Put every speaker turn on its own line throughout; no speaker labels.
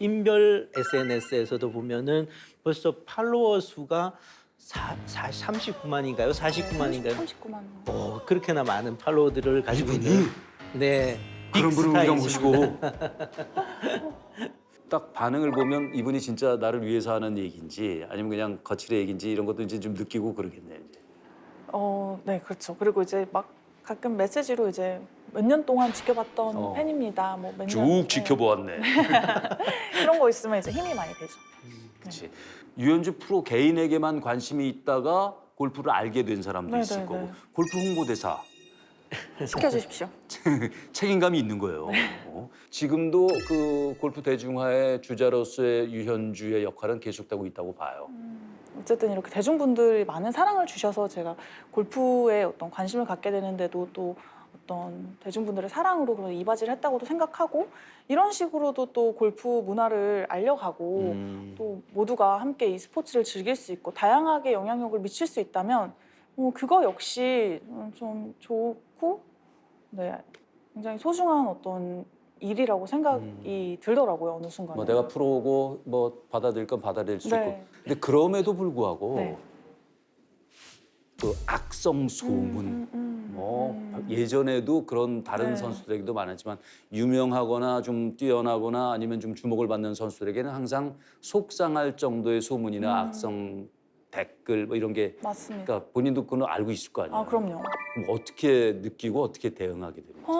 인별 SNS에서도 보면은 벌써 팔로워 수가 39만인가요? 49만인가요?
39만.
그렇게나 많은 팔로워들을 가지고 있는 네.
그런 분을 우리가 모시고
빅스타이십니다.
딱 반응을 보면 이분이 진짜 나를 위해서 하는 얘기인지 아니면 그냥 거칠의 얘기인지 이런 것도 이제 좀 느끼고 그러겠네요. 이제.
네, 그렇죠. 그리고 이제 막 가끔 메시지로 이제 몇 년 동안 지켜봤던 팬입니다. 뭐 몇 년.
쭉 지켜보았네.
그런 거 있으면 이제 힘이 많이 되죠.
그렇지. 유현주 프로 개인에게만 관심이 있다가 골프를 알게 된 사람도
네,
있을
네,
거고
네.
골프 홍보대사
시켜주십시오.
책임감이 있는 거예요. 지금도 그 골프 대중화의 주자로서의 유현주의 역할은 계속되고 있다고 봐요.
어쨌든 이렇게 대중분들이 많은 사랑을 주셔서 제가 골프에 어떤 관심을 갖게 되는데도 또 어떤 대중분들의 사랑으로 그런 이바지를 했다고도 생각하고 이런 식으로도 또 골프 문화를 알려가고 또 모두가 함께 이 스포츠를 즐길 수 있고 다양하게 영향력을 미칠 수 있다면 그거 역시 좀 좋고 네, 굉장히 소중한 어떤 일이라고 생각이 들더라고요 어느 순간에.
뭐 내가 프로고 뭐 받아들일 건 받아들일 수
네.
있고. 근데 그럼에도 불구하고
네.
그 악성 소문 예전에도 그런 다른
네.
선수들에게도 많았지만 유명하거나 좀 뛰어나거나 아니면 좀 주목을 받는 선수들에게는 항상 속상할 정도의 소문이나 악성 댓글 뭐 이런 게
맞습니다.
그러니까 본인도 그건 알고 있을 거 아니에요.
아 그럼요.
그럼 어떻게 느끼고 어떻게 대응하게 됩니까?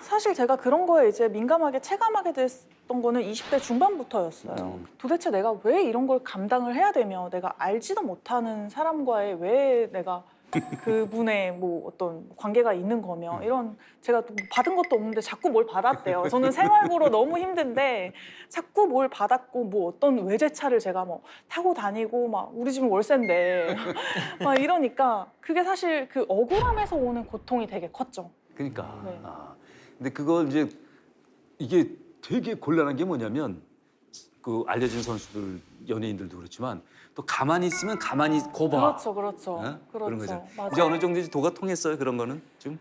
사실 제가 그런 거에 이제 민감하게 체감하게 됐던 거는 20대 중반부터였어요. 도대체 내가 왜 이런 걸 감당을 해야 되며 내가 알지도 못하는 사람과의 왜 내가 그분의 뭐 어떤 관계가 있는 거며 이런 제가 또 받은 것도 없는데 자꾸 뭘 받았대요. 저는 생활고로 너무 힘든데 자꾸 뭘 받았고 뭐 어떤 외제차를 제가 뭐 타고 다니고 막 우리 집은 월세인데 막 이러니까 그게 사실 그 억울함에서 오는 고통이 되게 컸죠.
그러니까.
네.
근데 그걸 이제 이게 되게 곤란한 게 뭐냐면 그 알려진 선수들 연예인들도 그렇지만 또 가만히 있으면 가만히 거봐.
그렇죠, 그렇죠.
어?
그렇죠.
그런 거죠.
맞아요.
이제 어느 정도 이제 도가 통했어요. 그런 거는 좀.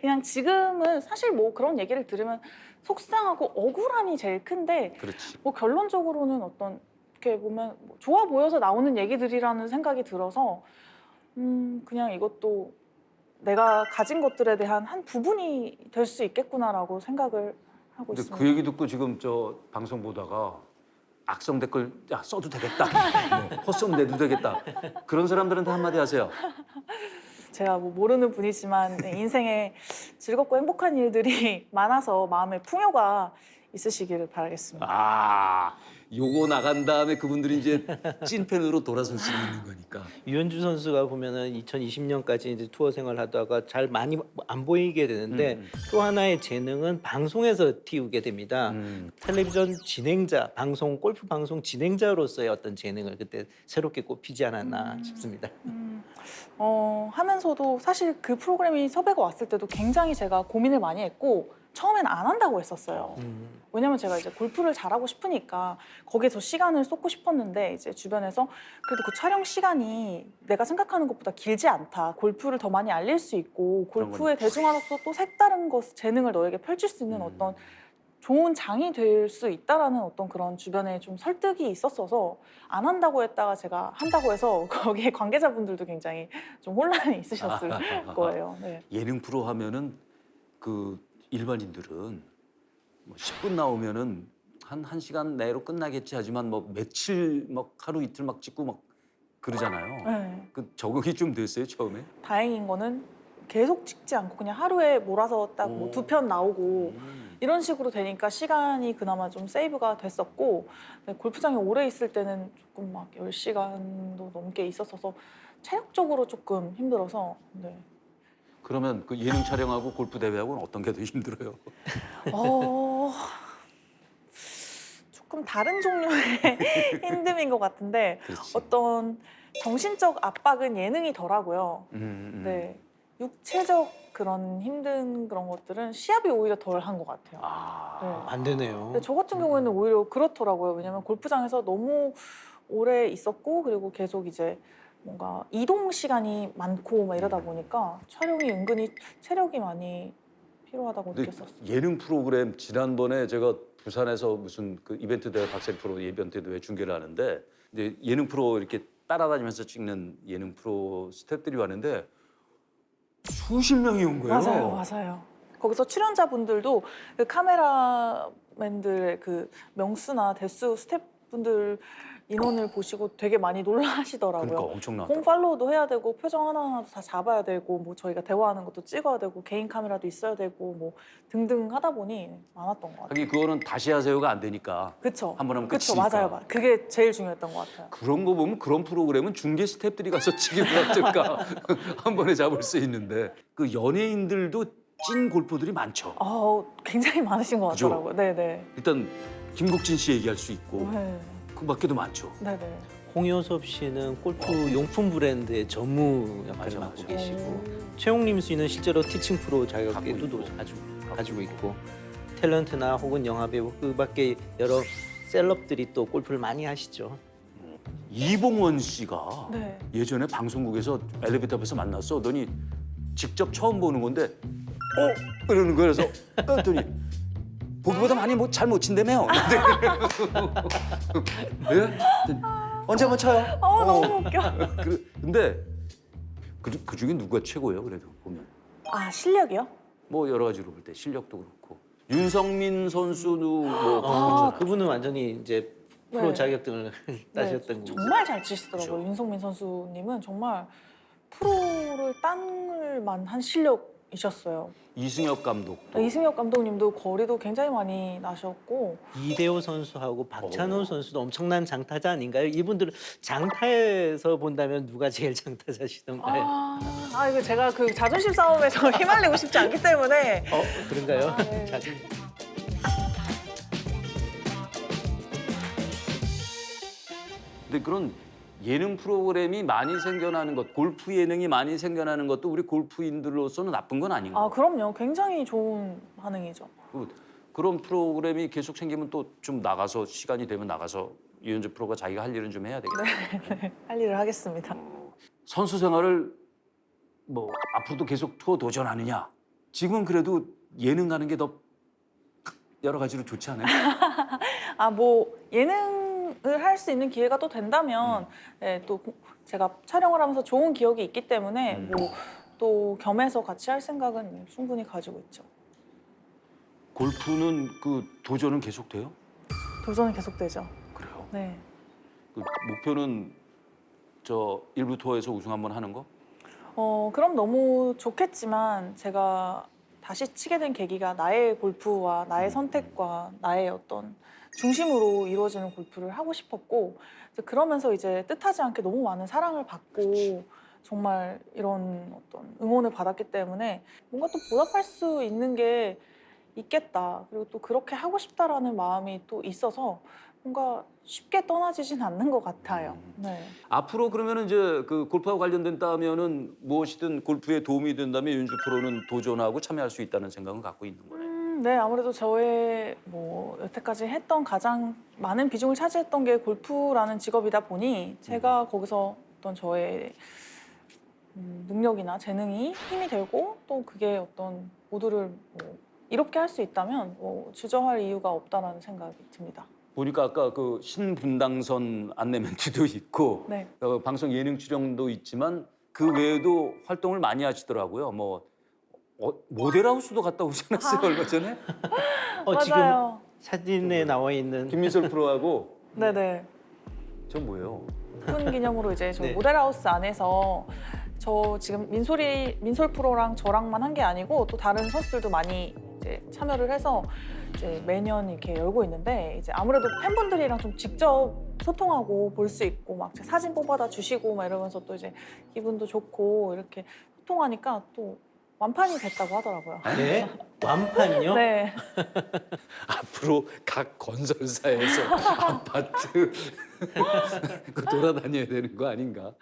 그냥 지금은 사실 뭐 그런 얘기를 들으면 속상하고 억울함이 제일 큰데
그렇지.
뭐 결론적으로는 어떤 이렇게 보면 뭐 좋아 보여서 나오는 얘기들이라는 생각이 들어서 그냥 이것도 내가 가진 것들에 대한 한 부분이 될 수 있겠구나라고 생각을 하고
근데
있습니다.
그 얘기 듣고 지금 저 방송 보다가 악성 댓글 야 써도 되겠다. 뭐, 헛성 내도 되겠다. 그런 사람들한테 한마디 하세요.
제가 뭐 모르는 분이지만 인생에 즐겁고 행복한 일들이 많아서 마음에 풍요가 있으시기를 바라겠습니다.
아, 요거 나간 다음에 그분들이 이제 찐팬으로 돌아설 수 있는 거니까.
유현주 선수가 보면은 2020년까지 이제 투어 생활하다가 잘 많이 안 보이게 되는데 또 하나의 재능은 방송에서 띄우게 됩니다. 텔레비전 진행자, 골프 방송 진행자로서의 어떤 재능을 그때 새롭게 꼽히지 않았나 싶습니다.
하면서도 사실 그 프로그램이 섭외가 왔을 때도 굉장히 제가 고민을 많이 했고 처음엔 안 한다고 했었어요. 왜냐면 제가 이제 골프를 잘하고 싶으니까 거기에서 시간을 쏟고 싶었는데 이제 주변에서 그래도 그 촬영 시간이 내가 생각하는 것보다 길지 않다. 골프를 더 많이 알릴 수 있고 골프의 대중화로서 또 색다른 재능을 너에게 펼칠 수 있는 어떤 좋은 장이 될 수 있다라는 어떤 그런 주변에 좀 설득이 있었어서 안 한다고 했다가 제가 한다고 해서 거기에 관계자분들도 굉장히 좀 혼란이 있으셨을 거예요. 네.
예능 프로 하면은 그 일반인들은 뭐 10분 나오면은 한 1시간 내로 끝나겠지 하지만 뭐 며칠 막 하루 이틀 막 찍고 막 그러잖아요.
네.
그 적응이 좀 됐어요, 처음에?
다행인 거는 계속 찍지 않고 그냥 하루에 몰아서 딱 뭐 2편 나오고 이런 식으로 되니까 시간이 그나마 좀 세이브가 됐었고 네, 골프장에 오래 있을 때는 조금 막 10시간도 넘게 있었어서 체력적으로 조금 힘들어서 네.
그러면 그 예능 촬영하고 골프 대회하고는 어떤 게 더 힘들어요?
조금 다른 종류의 힘듦인 것 같은데
그렇지.
어떤 정신적 압박은 예능이 덜하고요. 네, 육체적 그런 힘든 그런 것들은 시합이 오히려 덜 한 것 같아요. 네.
안 되네요.
근데 저 같은 경우에는 오히려 그렇더라고요. 왜냐면 골프장에서 너무 오래 있었고 그리고 계속 이제 뭔가 이동 시간이 많고 막 이러다 보니까 촬영이 은근히 체력이 많이 필요하다고
근데
느꼈었어요.
예능 프로그램 지난번에 제가 부산에서 무슨 그 이벤트 대회 박세리 프로 이벤트 대회 중계를 하는데 이제 예능 프로 이렇게 따라다니면서 찍는 예능 프로 스태프들이 왔는데 수십 명이 온 거예요.
맞아요, 맞아요. 거기서 출연자분들도 그 카메라맨들의 그 명수나 대수 스태프분들 인원을 보시고 되게 많이 놀라시더라고요.
그러니까 엄청나다.
홈팔로우도 해야 되고 표정 하나하나도 다 잡아야 되고 뭐 저희가 대화하는 것도 찍어야 되고 개인 카메라도 있어야 되고 뭐 등등 하다 보니 많았던 것 같아요.
하긴 그거는 다시 하세요가 안 되니까.
그쵸.
한 번 하면
그쵸,
끝이니까.
맞아요. 그게 제일 중요했던 것 같아요.
그런 거 보면 그런 프로그램은 중계 스태프들이 가서 찍으면 어떨까 한 번에 잡을 수 있는데 그 연예인들도 찐 골퍼들이 많죠.
굉장히 많으신 것
그죠?
같더라고요. 네네.
일단 김국진 씨 얘기할 수 있고
네.
그 밖에도 많죠.
네네.
홍효섭 씨는 골프 용품 브랜드의 전무 역할을
맞아,
맡고
맞아.
계시고 최용림 씨는 실제로 티칭 프로
갖고
자격도
있고.
가지고 있고 탤런트나 혹은 영화 배우 그밖에 여러 셀럽들이 또 골프를 많이 하시죠.
이봉원 씨가
네.
예전에 방송국에서 엘리베이터 앞에서 만났어. 너니 직접 처음 보는 건데 이러는 거야. 그래서 그랬더니 보기보다 많이 잘 못 친다며요. 네? 언제 한번 쳐요?
너무 웃겨.
근데 그 중에 누가 최고예요? 그래도 보면
실력이요?
뭐 여러 가지로 볼 때 실력도 그렇고 윤성민 선수도 뭐
그분은 완전히 이제 프로
네.
자격증을 따셨던
네,
거죠.
정말 잘 치시더라고요.
그렇죠.
윤성민 선수님은 정말 프로를 딴을 만한 실력이셨어요.
이승엽 감독도
이승엽 감독님도 거리도 굉장히 많이 나셨고
이대호 선수하고 박찬호 선수도 엄청난 장타자 아닌가요? 이분들은 장타에서 본다면 누가 제일 장타자시던가요?
이거 제가 그 자존심 싸움에서 휘말리고 싶지 않기 때문에
그런가요?
네.
자주.
근데 그런 예능 프로그램이 많이 생겨나는 것, 골프 예능이 많이 생겨나는 것도 우리 골프인들로서는 나쁜 건 아닌 거예요.
그럼요. 굉장히 좋은 반응이죠.
그런 프로그램이 계속 생기면 또 좀 나가서 시간이 되면 나가서 유현주 프로가 자기가 할 일은 좀 해야 되겠다.
할 일을 하겠습니다.
선수 생활을 뭐 앞으로도 계속 투어 도전하느냐? 지금은 그래도 예능 가는 게 더 여러 가지로 좋지 않아요?
뭐 예능을 할 수 있는 기회가 또 된다면 또 제가 촬영을 하면서 좋은 기억이 있기 때문에 뭐 또 겸해서 같이 할 생각은 충분히 가지고 있죠.
골프는 그 도전은 계속돼요?
도전은 계속되죠.
그래요.
네.
그 목표는 저 일부 투어에서 우승 한번 하는 거?
그럼 너무 좋겠지만 제가 다시 치게 된 계기가 나의 골프와 나의 선택과 나의 어떤 중심으로 이루어지는 골프를 하고 싶었고 그러면서 이제 뜻하지 않게 너무 많은 사랑을 받고 정말 이런 어떤 응원을 받았기 때문에 뭔가 또 보답할 수 있는 게 있겠다. 그리고 또 그렇게 하고 싶다라는 마음이 또 있어서 뭔가 쉽게 떠나지진 않는 것 같아요. 네.
앞으로 그러면은 이제 그 골프와 관련된다면은 무엇이든 골프에 도움이 된다면 윤주 프로는 도전하고 참여할 수 있다는 생각은 갖고 있는 거예요.
네, 아무래도 저의 뭐 여태까지 했던 가장 많은 비중을 차지했던 게 골프라는 직업이다 보니 제가 거기서 어떤 저의 능력이나 재능이 힘이 되고 또 그게 어떤 모두를 뭐 이롭게 할 수 있다면 뭐 주저할 이유가 없다라는 생각이 듭니다.
보니까 아까 그 신분당선 안내 멘트도 있고
네.
방송 예능 출연도 있지만 그 외에도 활동을 많이 하시더라고요. 뭐 모델하우스도 갔다 오지 않았어요 얼마 전에?
지금
맞아요.
사진에 나와 있는
김민철 프로하고
네네.
저 뭐예요?
오픈 기념으로 이제 저
네.
모델하우스 안에서 저 지금 민솔 프로랑 저랑만 한 게 아니고 또 다른 선수들도 많이 이제 참여를 해서 이제 매년 이렇게 열고 있는데 이제 아무래도 팬분들이랑 좀 직접 소통하고 볼 수 있고 막 사진 뽑아다 주시고 막 이러면서 또 이제 기분도 좋고 이렇게 소통하니까 또 완판이 됐다고 하더라고요.
네? 완판이요?
네.
앞으로 각 건설사에서 아파트 그 돌아다녀야 되는 거 아닌가?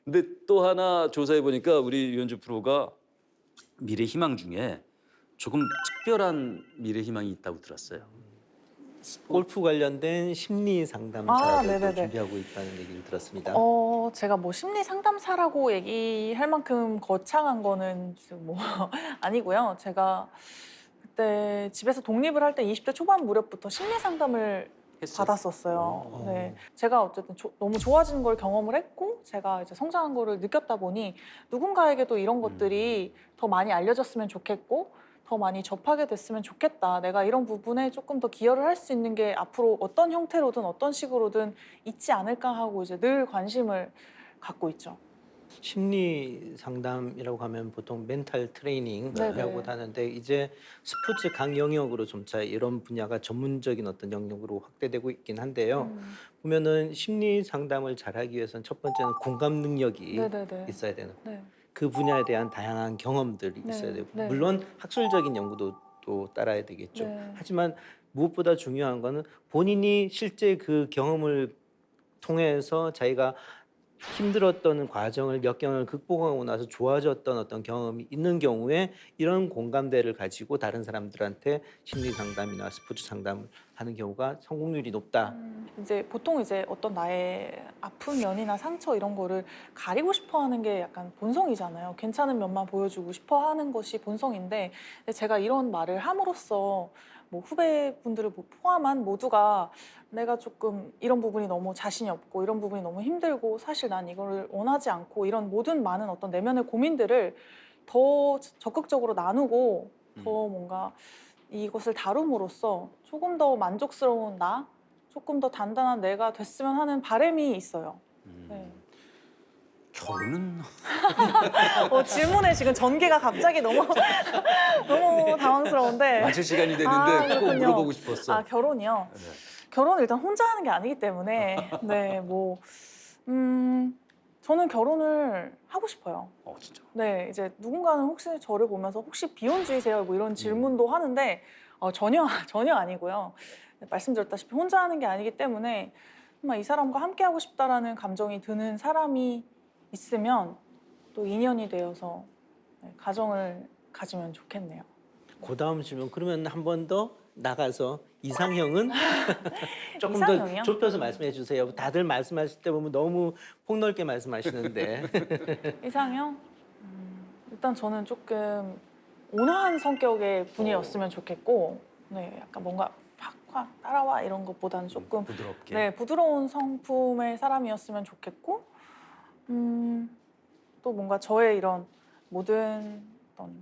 근데 또 하나 조사해 보니까 우리 유현주 프로가 미래 희망 중에 조금 특별한 미래 희망이 있다고 들었어요.
골프 관련된 심리 상담사를
네네네.
준비하고 있다는 얘기를 들었습니다.
제가 뭐 심리 상담사라고 얘기할 만큼 거창한 거는 뭐 아니고요. 제가 그때 집에서 독립을 할 때 20대 초반 무렵부터 심리 상담을
했어요?
받았었어요. 네, 제가 어쨌든 너무 좋아지는 걸 경험을 했고 제가 이제 성장한 거를 느꼈다 보니 누군가에게도 이런 것들이 더 많이 알려졌으면 좋겠고 더 많이 접하게 됐으면 좋겠다. 내가 이런 부분에 조금 더 기여를 할 수 있는 게 앞으로 어떤 형태로든 어떤 식으로든 있지 않을까 하고 이제 늘 관심을 갖고 있죠.
심리 상담이라고 하면 보통 멘탈 트레이닝이라고
네네.
하는데 이제 스포츠 강 영역으로 점차 이런 분야가 전문적인 어떤 영역으로 확대되고 있긴 한데요. 보면은 심리 상담을 잘하기 위해서는 첫 번째는 공감 능력이
네네네.
있어야 되는
네.
그 분야에 대한 다양한 경험들이
네.
있어야 되고
네.
물론 학술적인 연구도 또 따라야 되겠죠.
네.
하지만 무엇보다 중요한 거는 본인이 실제 그 경험을 통해서 자기가 힘들었던 과정을 몇 경을 극복하고 나서 좋아졌던 어떤 경험이 있는 경우에 이런 공감대를 가지고 다른 사람들한테 심리 상담이나 스포츠 상담을 하는 경우가 성공률이 높다.
이제 보통 이제 어떤 나의 아픈 면이나 상처 이런 거를 가리고 싶어 하는 게 약간 본성이잖아요. 괜찮은 면만 보여주고 싶어 하는 것이 본성인데 제가 이런 말을 함으로써 뭐 후배분들을 포함한 모두가 내가 조금 이런 부분이 너무 자신이 없고 이런 부분이 너무 힘들고 사실 난 이거를 원하지 않고 이런 모든 많은 어떤 내면의 고민들을 더 적극적으로 나누고 더 뭔가 이것을 다룸으로써 조금 더 만족스러운 나, 조금 더 단단한 내가 됐으면 하는 바람이 있어요. 네.
결혼은
질문에 지금 전개가 갑자기 너무 너무 당황스러운데.
마칠 시간이 됐는데
아,
꼭
그렇군요.
물어보고 싶었어.
아, 결혼이요?
네.
결혼을 일단 혼자 하는 게 아니기 때문에 네, 뭐 저는 결혼을 하고 싶어요.
진짜.
네, 이제 누군가는 혹시 저를 보면서 혹시 비혼주의세요? 뭐 이런 질문도 하는데 전혀 아니고요. 말씀드렸다시피 혼자 하는 게 아니기 때문에 정말 이 사람과 함께 하고 싶다라는 감정이 드는 사람이 있으면 또 인연이 되어서 가정을 가지면 좋겠네요.
그 다음 질문 그러면 한 번 더 나가서 이상형은 조금
이상형이요?
더 좁혀서 말씀해 주세요. 다들 말씀하실 때 보면 너무 폭넓게 말씀하시는데
이상형? 일단 저는 조금 온화한 성격의 분이었으면 좋겠고, 네, 약간 뭔가 확 따라와 이런 것보다는 조금
부드럽게.
네, 부드러운 성품의 사람이었으면 좋겠고, 또 뭔가 저의 이런 모든 어떤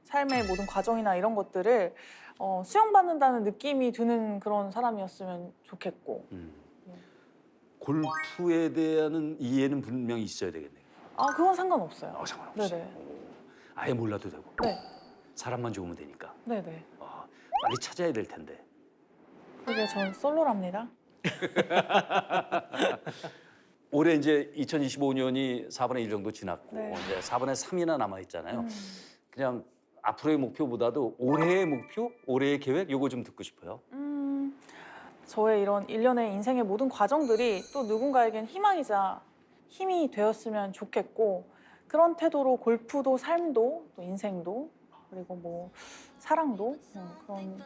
삶의 모든 과정이나 이런 것들을 수용받는다는 느낌이 드는 그런 사람이었으면 좋겠고.
골프에 대한 이해는 분명히 있어야 되겠네요.
아, 그건 상관없어요.
상관없이.
네네.
아예 몰라도 되고.
네,
사람만 좋으면 되니까.
네네.
빨리 찾아야 될 텐데.
그게 전 솔로랍니다.
올해 이제 2025년이 4분의 1 정도 지났고
네.
이제 4분의 3이나 남아 있잖아요. 그냥 앞으로의 목표보다도 올해의 목표, 올해의 계획 요거 좀 듣고 싶어요.
저의 이런 일련의 인생의 모든 과정들이 또 누군가에겐 희망이자 힘이 되었으면 좋겠고 그런 태도로 골프도 삶도 또 인생도 그리고 뭐 사랑도 그런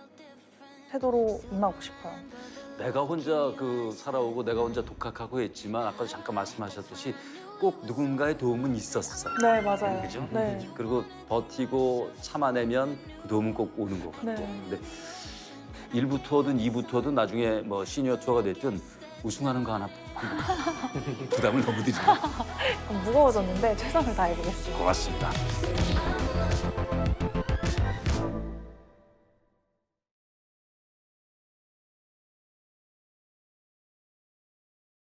태도로 임하고 싶어요.
내가 혼자 살아오고 내가 혼자 독학하고 했지만 아까도 잠깐 말씀하셨듯이 꼭 누군가의 도움은 있었어.
네, 맞아요.
그죠?
네.
그리고 버티고 참아내면 그 도움은 꼭 오는 것 같고.
네.
근데 1부 투어든 2부 투어든 나중에 뭐 시니어 투어가 됐든 우승하는 거 하나 부담을 너무 드리고.
무거워졌는데 최선을 다해보겠습니다.
고맙습니다.